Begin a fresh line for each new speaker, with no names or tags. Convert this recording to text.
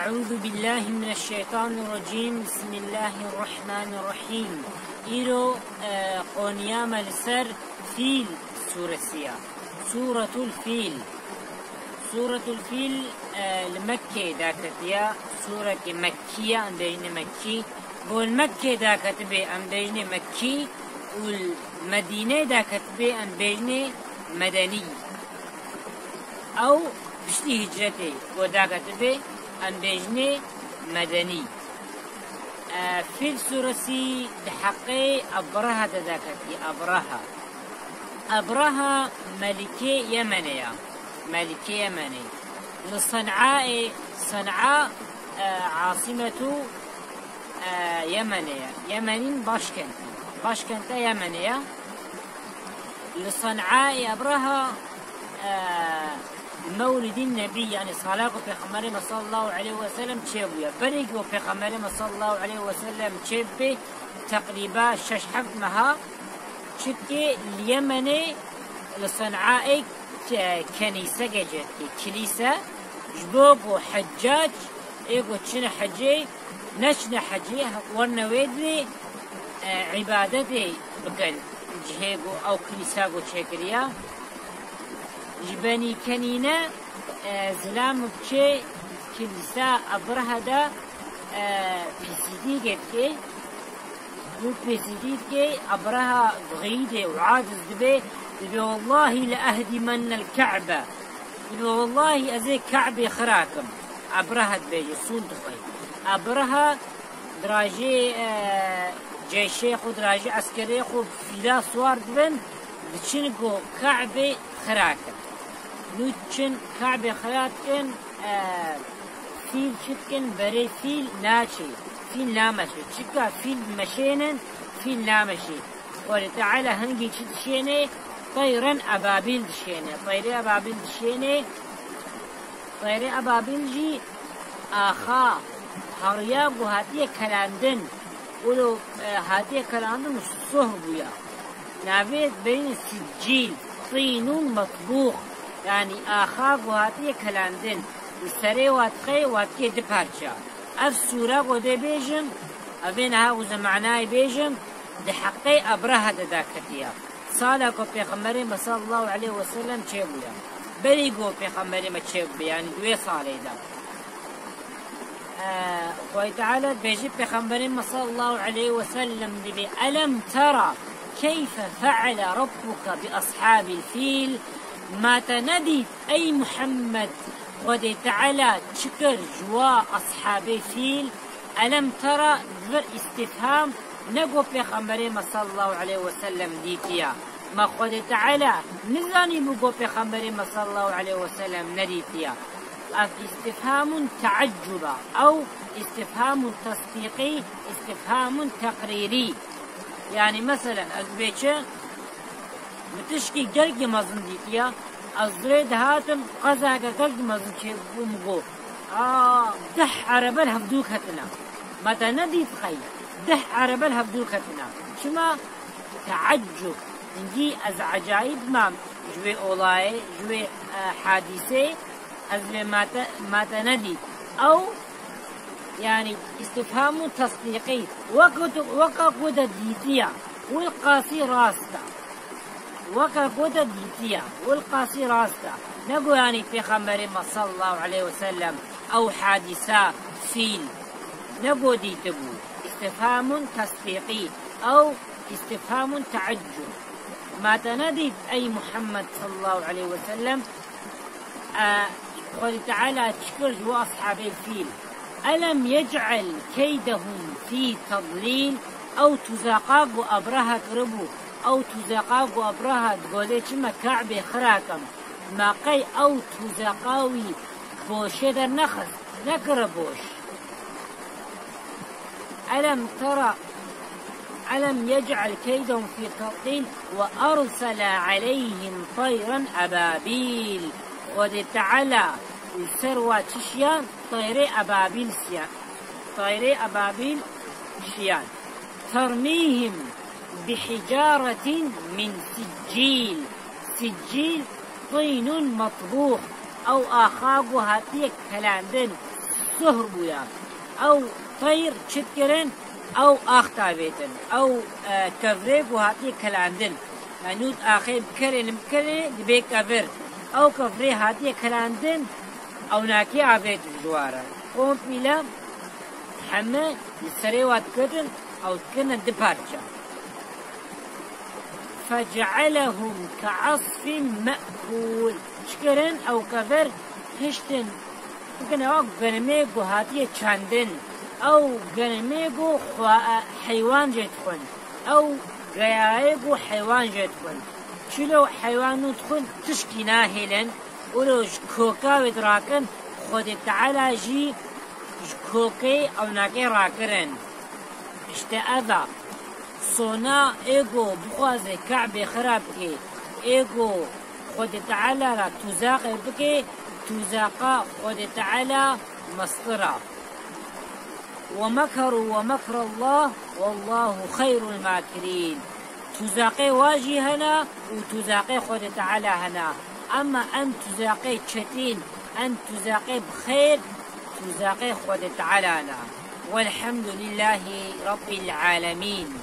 أعوذ بالله من الشيطان الرجيم. بسم الله الرحمن الرحيم. إيرو قونيام لسر فيل سورة سيا سورة الفيل. سورة الفيل المكة داكتيا سورة مكية أم بين مكي والمكة داكتبه أم بين مكي والمدينة داكتبه أم بين مدني أو بشتي هجرتي وداكتبه أم بين مدني. في السورة دحقي أبرهة داكتي أبرهة ملكي يمنية لصنعاء صنعاء عاصمة يمنين باشكنت يمنية لصنعاء أبرهة مولد النبي يعني صلاة بيغمبر صلى الله عليه وسلم تشيبويا بريق بيغمبر صلى الله عليه وسلم تشيبي تقريبا شش حفظ مها شكي اليمني لصنعاء كنيسة جت كنيسة جبوب حجاج إيجو تشنا حجي نشنا حجي ورنويدلي عبادتي بكن جهيجو أو كنيسة جو تشكريا جبني كنينة زلام بشي كنيسة أبرها دا بيسيدي جت كي أبرها بغيدة وعاجز دبي والله لأهدمن الكعبة والله أزي كعبة خراكم أبرها دبي صون دخي أبرها دراجي جيشيخ ودراجي عسكري خو فيلا سوار دبن بتشنقو كعبة خراكم نوتشن كعبة خراكم فيل شتكن بري فيل ناشي فيل نامشي شكا فيل مشينن فيل نامشي قال تعالى هنجي تشيني طيرا أبابيل دشيني طيري أبابيل جي آخا هرياب وهاتيه كلاندن ولو هاتيه كلاندن الصهبويا نابيت بين السجيل طين مطبوخ يعني آخا وهاتيه كلاندن السري واتخي واتكي دبارشا أف سورة ودي بيجم أبينها وزمعناي بيجم دحقي أبرها داكتيا صالحو پیغمبر صلى الله عليه وسلم چيبويا بريگو پیغمبر ما چيب يعني دوي صالح دا خوي تعالى بيجي پیغمبر صلى الله عليه وسلم دبي ألم ترى كيف فعل ربك بأصحاب الفيل ما تندي أي محمد خوي تعالى شكر جوا أصحاب الفيل ألم ترى ذر استفهام نقو پیغمبر صلى الله عليه وسلم ديتيا ما خود تعالى نزاني بقو پیغمبر صلى الله عليه وسلم نديتيا استفهام تعجب أو استفهام تصديقي استفهام تقريري يعني مثلا أزبيتش بتشكي قلق مزن ديتيا أزريد هاتم قزاق قلق مزن بمقو دح عربال هفدوك هتنا متى نديت خير ده عربال هبدوكتنا شما تعجب نجي از عجائب ما جوي اولاي جوي حادثة از ما تندي او يعني استفهام تصديقي وقا قد ديتيا والقاسي راستا نقول يعني في خمر صلى الله عليه وسلم او حادثة فيل نقول ديتبو استفهام تصديقي أو استفهام تعجب ما تندي أي محمد صلى الله عليه وسلم قال تعالى تشكر جوا أصحاب الفيل ألم يجعل كيدهم في تضليل أو تزاقاق أبرهة ربو أو تزاقاق أبرهة قوليش ما كعب خراكم ما قي أو تزاقاوي بوش در نخص نكربوش ألم يجعل كيدهم في تضليل وأرسل عليهم طيرا أبابيل ودي تعالى السروة تشيان طيري أبابيل شيان ترميهم بحجارة من سجيل طين مطبوخ أو آخاق هاتيك كلاندن سهر بويا أو طير شتكرن أو أختابيتن أو كفريب وهاتي كلاندن نوت آخر بكرن دبي كفر أو كفري هاتي كلاندن أو ناكي عبيت جوارا قوم بلا حما السريوات كتن أو كنا دبارجا فجعلهم كعصف مأكول شكرن أو كفر هشتن كنا غنميغو هاتي چاندن أو غنميغو حيوان جتخن أو غيايغو حيوان جتخن شلو حيوانو تخن تشكي ناهلن ولو كوكا ودراكن خود تعالى جي كوكي أو ناكي راكرن اشتأذا صونا ايغو بخوازي كعبي خراب كي ايغو خود تعالى را تزاق بكي تزاق خود تعالى مصطرا ومكروا ومكر الله والله خير الماكرين تزاقي واجي هنا وتزاقي خود تعالى هنا أما أن تزاقي تشتين أن تزاقي بخير تزاقي خود تعالى هنا والحمد لله رب العالمين.